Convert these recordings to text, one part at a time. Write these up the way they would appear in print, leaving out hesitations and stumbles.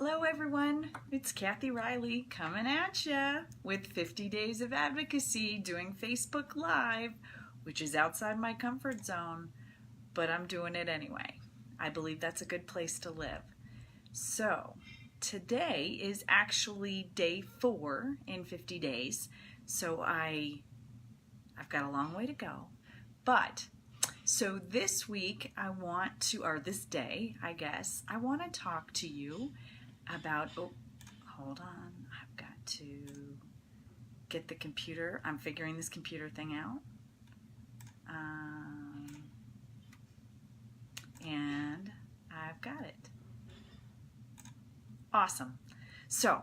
Hello everyone, it's Kathy Riley coming at ya with 50 Days of Advocacy doing Facebook Live, which is outside my comfort zone, but I'm doing it anyway. I believe that's a good place to live. So today is actually day 4 in 50 days, so I've got a long way to go, but so this week this day, I guess, I want to talk to you about, hold on, I've got to get the computer. I'm figuring this computer thing out. And I've got it. Awesome. So,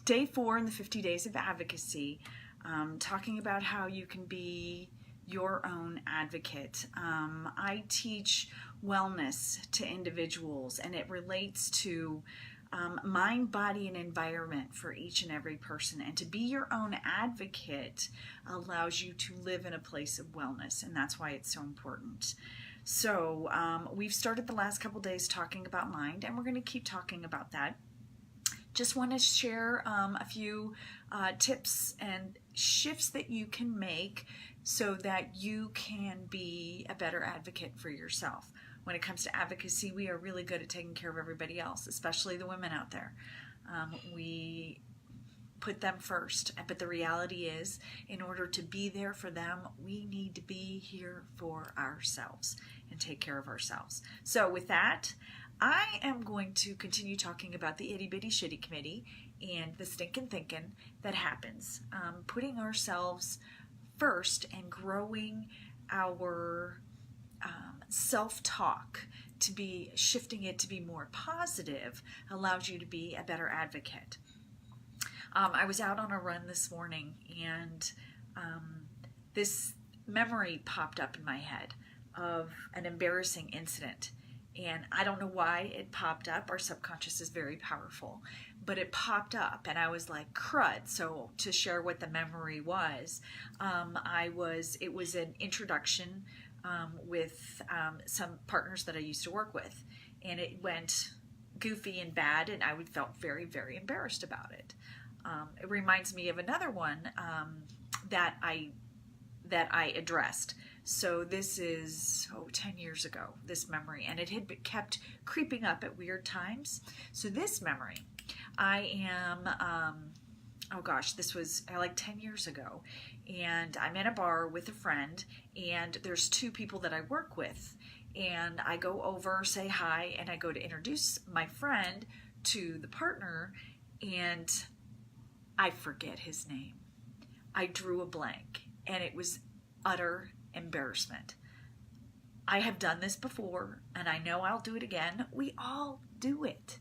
day 4 in the 50 Days of Advocacy, talking about how you can be your own advocate. I teach wellness to individuals, and it relates to mind, body, and environment for each and every person. And to be your own advocate allows you to live in a place of wellness, and that's why it's so important. So we've started the last couple days talking about mind, and we're going to keep talking about that. Just want to share a few tips and shifts that you can make so that you can be a better advocate for yourself. When it comes to advocacy, we are really good at taking care of everybody else, especially the women out there. We put them first, but the reality is, in order to be there for them, we need to be here for ourselves and take care of ourselves. So with that, I am going to continue talking about the itty bitty shitty committee and the stinking thinking that happens. Putting ourselves first and growing our self-talk to be shifting it to be more positive allows you to be a better advocate. I was out on a run this morning, and this memory popped up in my head of an embarrassing incident. And I don't know why it popped up. Our subconscious is very powerful, but it popped up, and I was like, crud. So to share what the memory was, it was an introduction with some partners that I used to work with, and it went goofy and bad, and I felt very, very embarrassed about it. It reminds me of another one that I addressed. So this is 10 years ago, this memory, and it had kept creeping up at weird times. So this memory, I am, this was like 10 years ago, and I'm in a bar with a friend, and there's 2 people that I work with, and I go over, say hi, and I go to introduce my friend to the partner, and I forget his name. I drew a blank, and it was utter embarrassment. I have done this before, and I know I'll do it again. We all do it.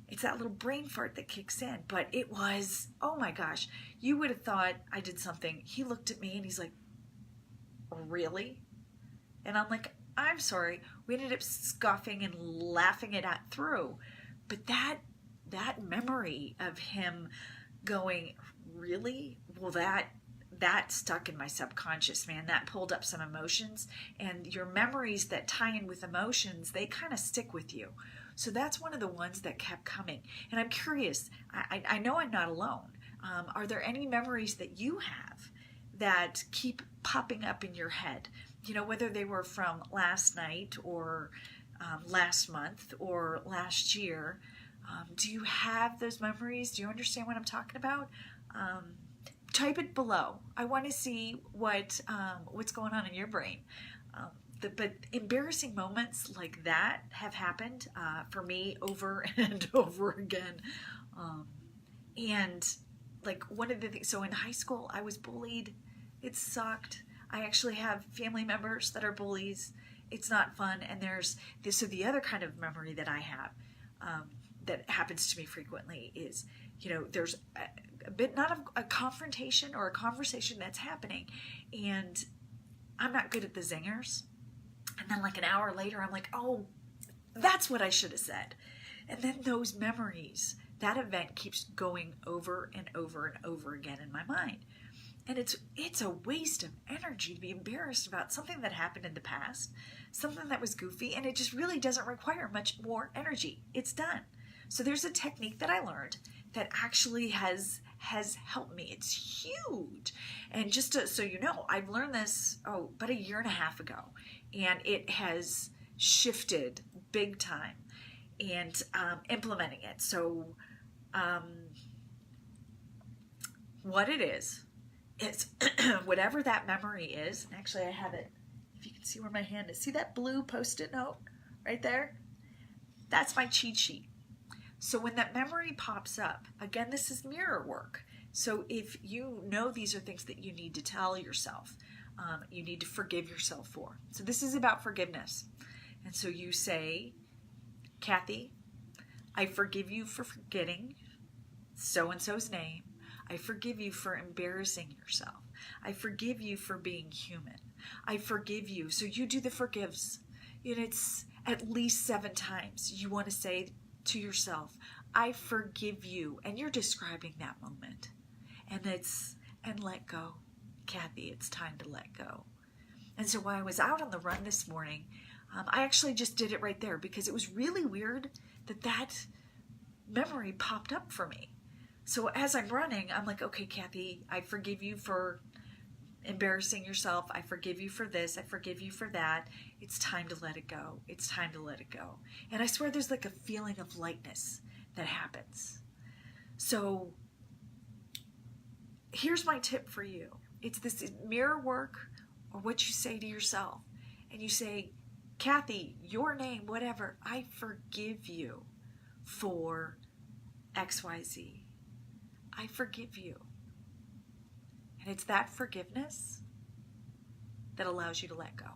It's that little brain fart that kicks in, but it was, oh my gosh, you would have thought I did something. He looked at me and he's like, really? And I'm like, I'm sorry. We ended up scoffing and laughing it through. But that memory of him going, really? Well, that stuck in my subconscious, man. That pulled up some emotions, and your memories that tie in with emotions, they kind of stick with you. So that's one of the ones that kept coming. And I'm curious, I know I'm not alone. Are there any memories that you have that keep popping up in your head? You know, whether they were from last night or last month or last year. Do you have those memories? Do you understand what I'm talking about? Type it below. I want to see what's going on in your brain. But embarrassing moments like that have happened for me over and over again. And like one of the things, so in high school, I was bullied. It sucked. I actually have family members that are bullies. It's not fun. And there's this, so the other kind of memory that I have that happens to me frequently is, you know, there's a bit, not a confrontation or a conversation that's happening, and I'm not good at the zingers. And then like an hour later, I'm like, oh, that's what I should have said. And then those memories, that event keeps going over and over and over again in my mind. And it's a waste of energy to be embarrassed about something that happened in the past, something that was goofy, and it just really doesn't require much more energy. It's done. So there's a technique that I learned that actually has helped me. It's huge. And just so you know, I've learned this, about 1.5 years ago, and it has shifted big time, and implementing it. So what it is, it's whatever that memory is. And actually, I have it, if you can see where my hand is. See that blue Post-it note right there? That's my cheat sheet. So when that memory pops up, again, this is mirror work. So if you know these are things that you need to tell yourself, you need to forgive yourself for. So this is about forgiveness. And so you say, Kathy, I forgive you for forgetting so-and-so's name. I forgive you for embarrassing yourself. I forgive you for being human. I forgive you. So you do the forgives. And it's at least 7 times. You want to say to yourself, I forgive you. And you're describing that moment. And let go. Kathy, it's time to let go. And so when I was out on the run this morning, I actually just did it right there because it was really weird that memory popped up for me. So as I'm running, I'm like, okay, Kathy, I forgive you for embarrassing yourself. I forgive you for this. I forgive you for that. It's time to let it go. It's time to let it go. And I swear there's like a feeling of lightness that happens. So here's my tip for you. It's this mirror work, or what you say to yourself. And you say, Kathy, your name, whatever, I forgive you for XYZ. I forgive you. And it's that forgiveness that allows you to let go.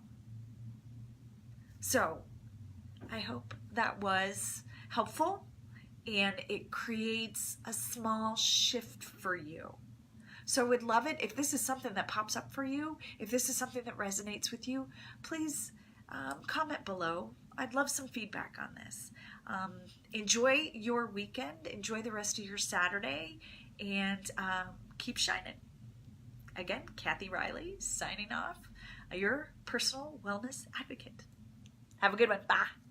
So I hope that was helpful, and it creates a small shift for you. So I would love it if this is something that pops up for you, if this is something that resonates with you, please comment below. I'd love some feedback on this. Enjoy your weekend, enjoy the rest of your Saturday, and keep shining. Again, Kathy Riley signing off, your personal wellness advocate. Have a good one. Bye.